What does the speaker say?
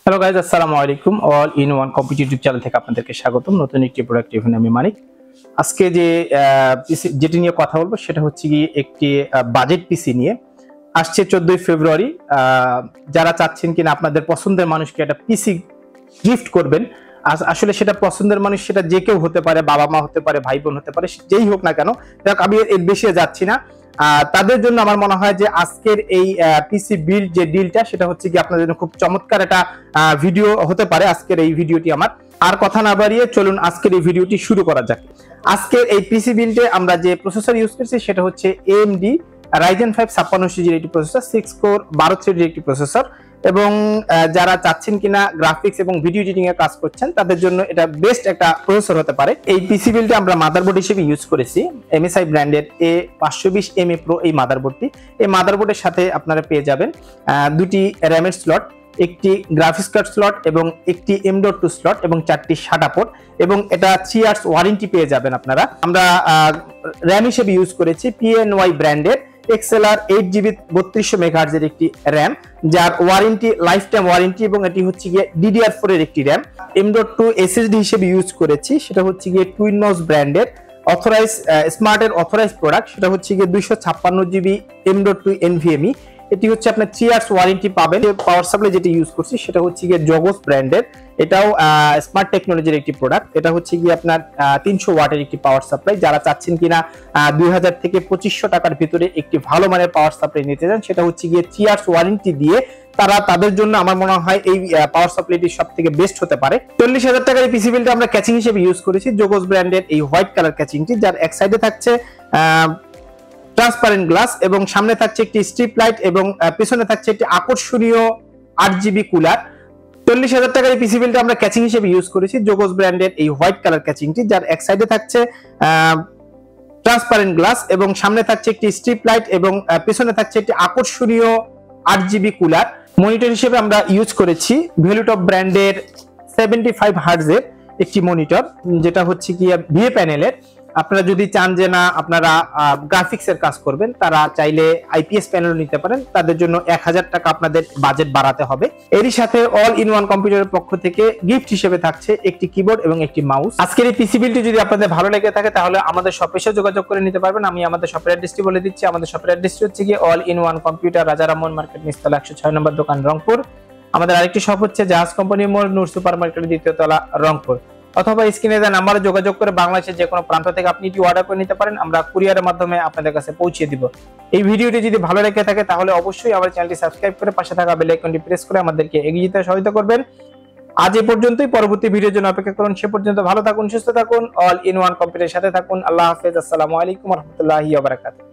Hello guys, আসসালামু আলাইকুম। All in one competitive channel থেকে আপনাদেরকে স্বাগতম। নতুন একটি প্রোডাক্ট রিভিউ আমি মানিক। আজকে যেটি নিয়ে কথা বলবো সেটা হচ্ছে কি একটি বাজেট পিসি নিয়ে। আসছে 14ই ফেব্রুয়ারি। যারা চাচ্ছেন কিনা আপনাদের পছন্দের মানুষকে একটা পিসি গিফট করবেন, আসলে সেটা পছন্দের মানুষ সেটা যে কেউ হতে পারে, বাবা মা হতে পারে, ভাই বোন হতে পারে, যেই হোক না কেন। দেখ, আমি এর বেশি যাচ্ছি না। তাদের জন্য আমার মনে হয় যে আজকের এই পিসি বিল্ড যে ডিলটা সেটা হচ্ছে কি আপনাদের জন্য খুব চমৎকার একটা ভিডিও হতে পারে। আজকের এই ভিডিওটি আমার আর কথা না বাড়িয়ে চলুন আজকের এই ভিডিওটি শুরু করা যাক। আজকের এই পিসি বিল্ডে আমরা যে প্রসেসর ইউজ করছি সেটা হচ্ছে AMD Ryzen 5 56 সিরিজের একটি প্রসেসর, 6 কোর 12 থ্রেডের একটি প্রসেসর। এবং যারা চাচ্ছেন কিনা গ্রাফিক্স এবং ভিডিও এডিটিং এ কাজ করছেন তাদের জন্য এটা বেস্ট একটা প্রসেসর হতে পারে। এই পিসি বিল্ডে আমরা মাদারবোর্ড হিসেবে ইউজ করেছি MSI ব্র্যান্ডের A520MA Pro এই মাদারবোর্ডটি। এই মাদারবোর্ডের সাথে আপনারা পেয়ে যাবেন দুটি র্যামের স্লট, একটি গ্রাফিক্স কার্ড স্লট এবং একটি M.2 স্লট এবং 4টি SATA পোর্ট, এবং এটা 3 ইয়ার্স ওয়ারেন্টি পেয়ে যাবেন আপনারা। আমরা র্যাম হিসেবে ইউজ করেছি PNY ব্র্যান্ডের XLR 8GB 3200 MHz এর একটি র্যাম, যার ওয়ারেন্টি লাইফ টাইম ওয়ারেন্টি, এবং এটি হচ্ছে গিয়ে DDR4 এর একটি র্যাম। M.2 SSD হিসেবে ইউজ করেছি, সেটা হচ্ছে গিয়ে টুইনস ব্র্যান্ডের অথরাইজ স্মার্টের অথরাইজ প্রোডাক্ট, সেটা হচ্ছে গিয়ে 256GB M.2 NVMe। এটি হচ্ছে আপনার 3 ইয়ার্স ওয়ারেন্টি পাবেন। পাওয়ার সাপ্লাই যেটা ইউজ করছি সেটা হচ্ছে গিয়ে জগোস ব্র্যান্ডের, এটাও স্মার্ট টেকনোলজির একটি প্রোডাক্ট। এটা হচ্ছে গিয়ে আপনার 300 ওয়াটের একটি পাওয়ার সাপ্লাই। যারা চাচ্ছেন কিনা 2000 থেকে 2500 টাকার ভিতরে একটি ভালো মানের পাওয়ার সাপ্লাই নিতে চান, সেটা হচ্ছে গিয়ে 3 ইয়ার্স ওয়ারেন্টি দিয়ে তাদের জন্য আমার মনে হয় এই পাওয়ার সাপ্লাইটি সব থেকে বেস্ট হতে পারে। 40,000 টাকার এই পিসি বিলটা আমরা ক্যাচিং হিসেবে ইউজ করেছি জগোস ব্র্যান্ডের এই হোয়াইট কালার ক্যাচিংটি, যার এক সাইডে থাকছে ট্রান্সপারেন্ট গ্লাস এবং সামনে থাকছে একটি স্ট্রিপ লাইট এবং পেছনে থাকছে একটি আকর্ষণীয় 8GB কুলার। 40,000 টাকার এই পিসি বিলটা আমরা ক্যাচিং হিসেবে ইউজ করেছি জগোস ব্র্যান্ডের এই হোয়াইট কালার ক্যাচিংটি, যার এক সাইডে থাকছে ট্রান্সপারেন্ট গ্লাস এবং সামনে থাকছে একটি স্ট্রিপ লাইট এবং পেছনে থাকছে একটি আকর্ষণীয় 8GB কুলার। মনিটর হিসেবে আমরা ইউজ করেছি ভ্যালুটপ ব্র্যান্ডের 75 হার্টজ এর একটি মনিটর, যেটা হচ্ছে কি ভিএ প্যানেলের। আপনারা যদি চান যে না আপনারা গ্রাফিক্স এর কাজ করবেন, তারা চাইলে IPS প্যানেল নিতে পারেন। তাদের জন্য 1000 টাকা আপনাদের বাজেট বাড়াতে হবে। এরই সাথে অল ইন ওয়ান কম্পিউটারের পক্ষ থেকে গিফট হিসেবে থাকছে একটি কিবোর্ড এবং একটি মাউস। আজকের এই পিসি বিলটি যদি আপনাদের ভালো লেগে থাকে তাহলে আমাদের শপে এসে যোগাযোগ করে নিতে পারবেন। আমি আমাদের শপের অ্যাড্রেসটি বলে দিচ্ছি। আমাদের শপের অ্যাড্রেসটি হচ্ছে কি all in one computer, Rajaraman market, নিচতলা 106 নম্বর দোকান, রংপুর। আমাদের আরেকটি শপ হচ্ছে জাহাজ কোম্পানি মোড়, নূর সুপার মার্কেটের 2য় তলা, রংপুর। অথবা স্ক্রিনে দেওয়া নাম্বারে যোগাযোগ করে বাংলাদেশের যে কোনো প্রান্ত থেকে আপনি এটি অর্ডার করে নিতে পারেন। আমরা কুরিয়ারের মাধ্যমে আপনাদের কাছে পৌঁছে দিব। এই ভিডিওটি যদি ভালো লেগে থাকে তাহলে অবশ্যই আমার চ্যানেলটি সাবস্ক্রাইব করে পাশে থাকা বেল আইকনটি প্রেস করে আমাদেরকে এগিয়ে যেতে সহায়তা করবেন। আজ এই পর্যন্তই। পরবর্তী ভিডিওর জন্য অপেক্ষা করুন। সে পর্যন্ত ভালো থাকুন, সুস্থ থাকুন, অল ইন ওয়ান কম্পিউটারের সাথে থাকুন। আল্লাহ হাফেজ। আসসালামু আলাইকুম ওয়া রাহমাতুল্লাহি ওয়া বারাকাতুহু।